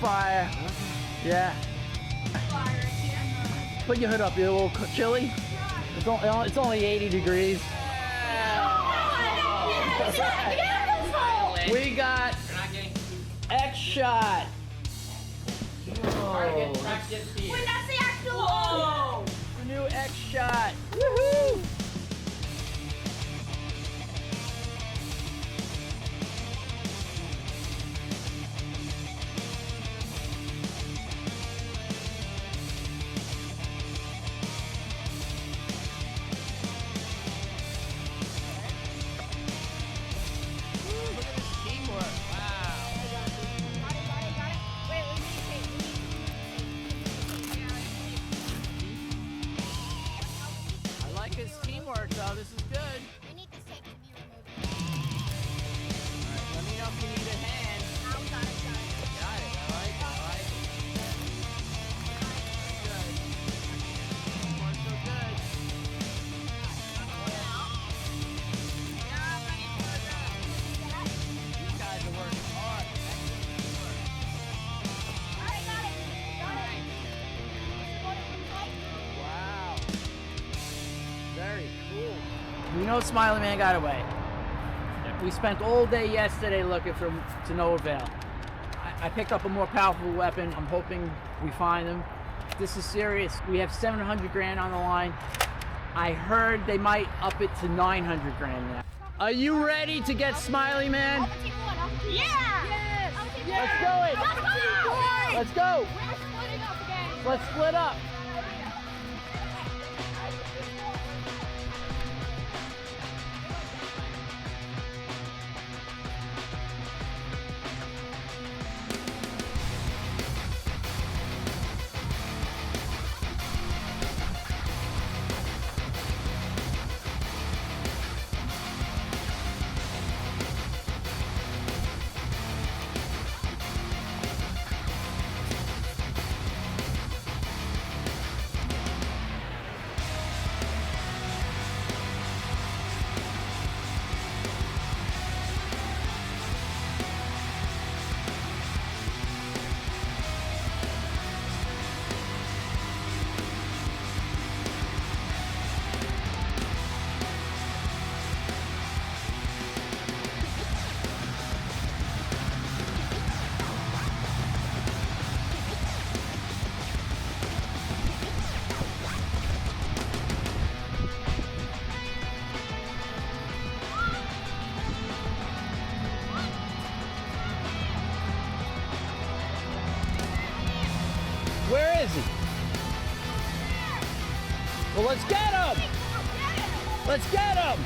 Fire. Yeah. Put your hood up. You're a little chilly. It's only 80 degrees. We got X shot. Wait, that's the actual one. The new X shot. Woohoo! His teamwork though, this is good. We need this tape to be removed. Alright, let me know if you need a hand. Got it. Got it, I like it. Good. Teamwork so good. These guys are working hard. Alright, got it. Wow. Very cool. We know Smiley Man got away. We spent all day yesterday looking for him to no avail. I picked up a more powerful weapon. I'm hoping we find him. This is serious. We have 700 grand on the line. I heard they might up it to 900 grand now. Are you ready to get Smiley Man? Yeah! Yes! Let's go it! Let's go! We're splitting up again. Let's split up. Where is he? Well, let's get him! Let's get him!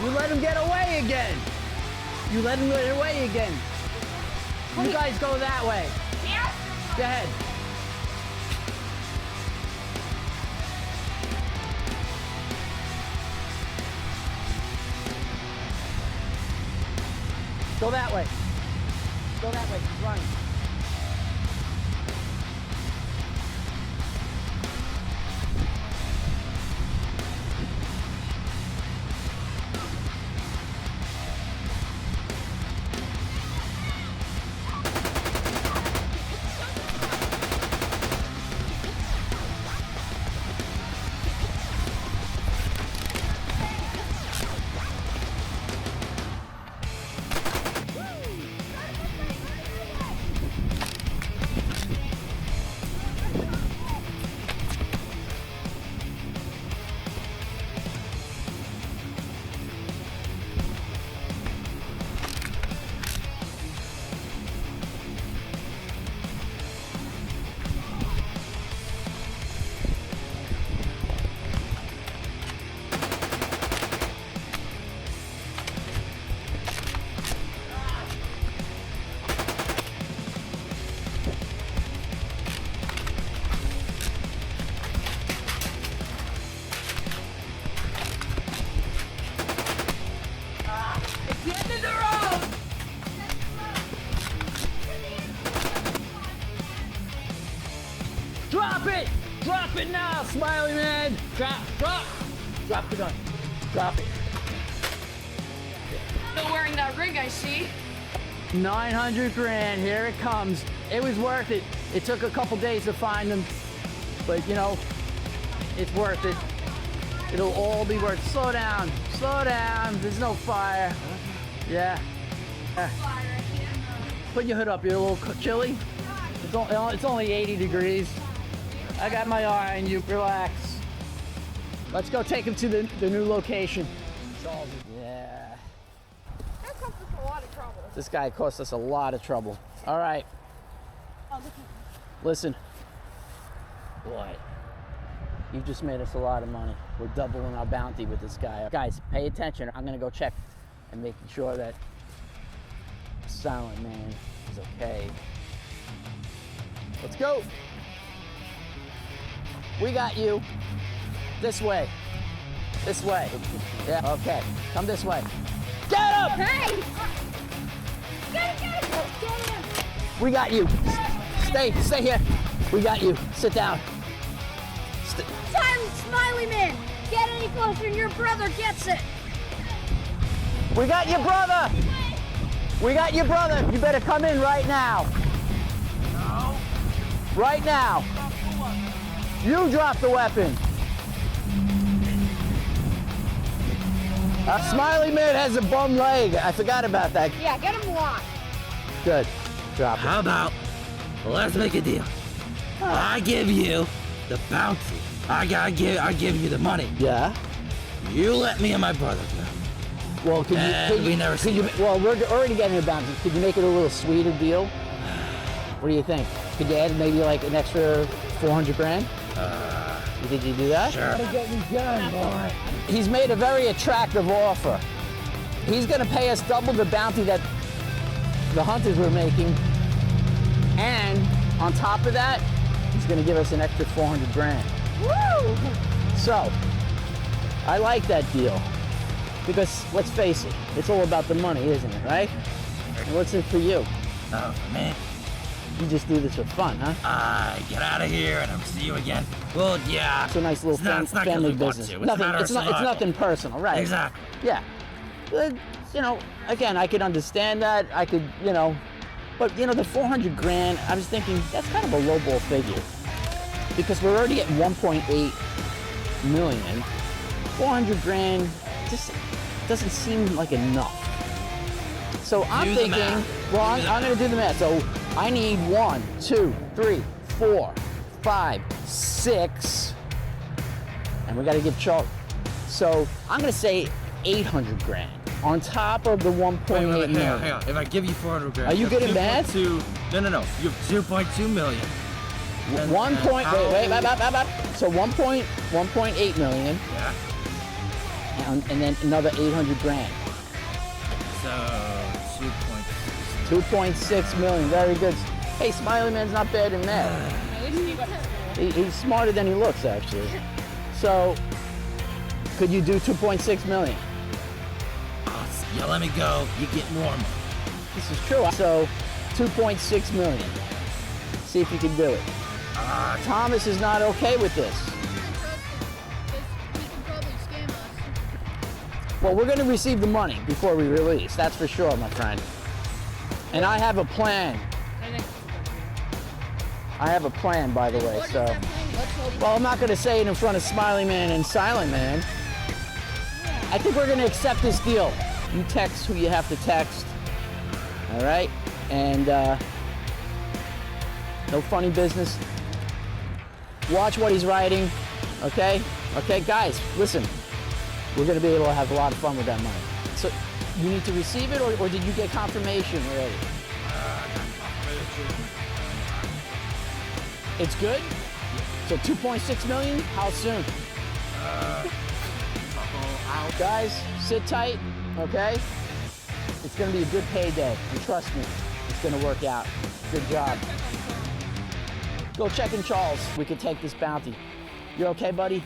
You let him get away again! You let him get away again! You guys go that way. Go ahead. Go that way. Go that way. Keep running. it! Drop it now, Smiley man! Drop the gun. Drop it. Still wearing that ring, I see. 900 grand, here it comes. It was worth it. It took a couple days to find them, but you know, it's worth it. It'll all be worth it. Slow down, there's no fire. Yeah. Put your hood up, you're a little chilly. It's only 80 degrees. I got my eye on you, relax. Let's go take him to the new location. Yeah. That cost us a lot of trouble. This guy cost us a lot of trouble. All right. Listen. What? You just made us a lot of money. We're doubling our bounty with this guy. Guys, pay attention. I'm gonna go check and making sure that Silent Man is okay. Let's go. We got you. This way. This way. Yeah, okay. Come this way. Get him! Hey! Get him! We got you. Stay here. We got you. Sit down. Silent Smiley Man! Get any closer and your brother gets it! We got your brother. We got your brother. You better come in right now. No. Right now. You drop the weapon. Smiley Man has a bum leg. I forgot about that. Yeah, get him locked. Good. Drop it. How about, let's make a deal. I give you the bounty. I give you the money. Yeah. You let me and my brother go. Well, well, we're already getting a bounty. Could you make it a little sweeter deal? What do you think? Could you add maybe like an extra 400 grand? You think you'd do that? Sure. Get me done, boy. He's made a very attractive offer. He's going to pay us double the bounty that the hunters were making, and on top of that, he's going to give us an extra 400 grand. Woo! So, I like that deal. Because, let's face it, it's all about the money, isn't it, right? And what's in it for you? Oh, man. You just do this for fun, huh? Get out of here and I'll see you again. Well, yeah. It's a nice little family business. It's nothing personal, right? Exactly. Yeah. You know, again, I could understand that. I could, you know, but you know, the 400 grand, I was thinking that's kind of a lowball figure. Because we're already at 1.8 million. 400 grand just doesn't seem like enough. So I'm thinking, well, I'm going to do the math. So I need 1, 2, 3, 4, 5, 6, and we got to get Charlie. So I'm going to say 800 grand on top of the 1.8 million. Hang on. If I give you 400 grand, Are you good at math? No. You have 2.2 million. So 1.8 million. Yeah. And then another 800 grand. So 2.6 million. Very good. Hey, Smiley Man's not bad in math. He's smarter than he looks, actually. So, could you do 2.6 million? You let me go, you get more money. This is true. So, 2.6 million. See if you can do it. Thomas is not okay with this. Well, we're going to receive the money before we release. That's for sure, my friend. And I have a plan. I have a plan, by the way, so. Well, I'm not going to say it in front of Smiley Man and Silent Man. I think we're going to accept this deal. You text who you have to text. All right? And no funny business. Watch what he's writing. Okay? Okay, guys, listen. We're going to be able to have a lot of fun with that money. So, you need to receive it, or did you get confirmation already? It's good? So 2.6 million? How soon? Guys, sit tight, okay? It's going to be a good payday, and trust me, it's going to work out. Good job. Go check in Charles. We can take this bounty. You okay, buddy?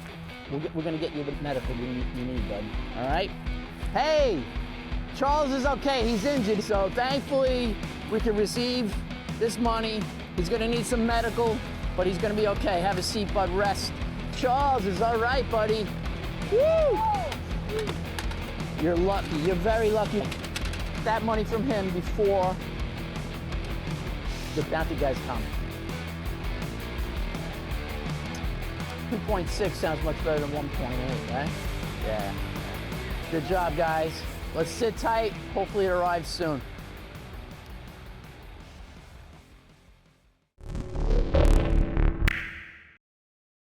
We're going to get you the medical you need, bud. All right? Hey, Charles is okay. He's injured, so thankfully we can receive this money. He's going to need some medical. but he's gonna be okay. Have a seat, bud. Rest. Charles is all right, buddy. Woo! You're lucky. You're very lucky. That money from him before the bounty guys come. 2.6 sounds much better than 1.8, right? Yeah. Good job, guys. Let's sit tight. Hopefully it arrives soon.